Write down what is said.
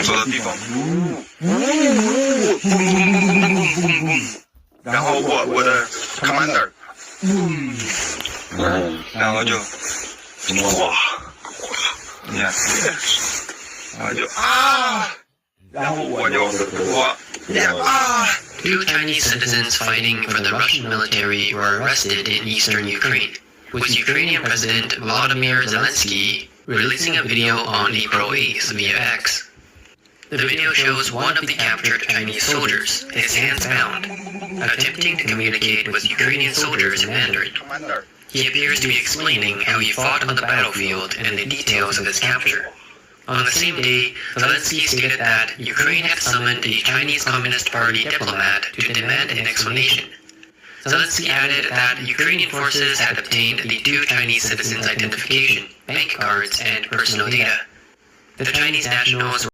走的地方，然后我的 commander，然后就哗，你看，然后就然后我Two Chinese citizens fighting for the Russian military were arrested in eastern Ukraine, with Ukrainian President Volodymyr Zelensky releasing a video on April 8th via X. The video shows one of the captured Chinese soldiers, his hands bound, attempting to communicate with Ukrainian soldiers in Mandarin. He appears to be explaining how he fought on the battlefield and the details of his capture. On the same day, Zelensky stated that Ukraine had summoned a Chinese Communist Party diplomat to demand an explanation. Zelensky added that Ukrainian forces had obtained the two Chinese citizens' identification, bank cards, and personal data. The Chinese nationals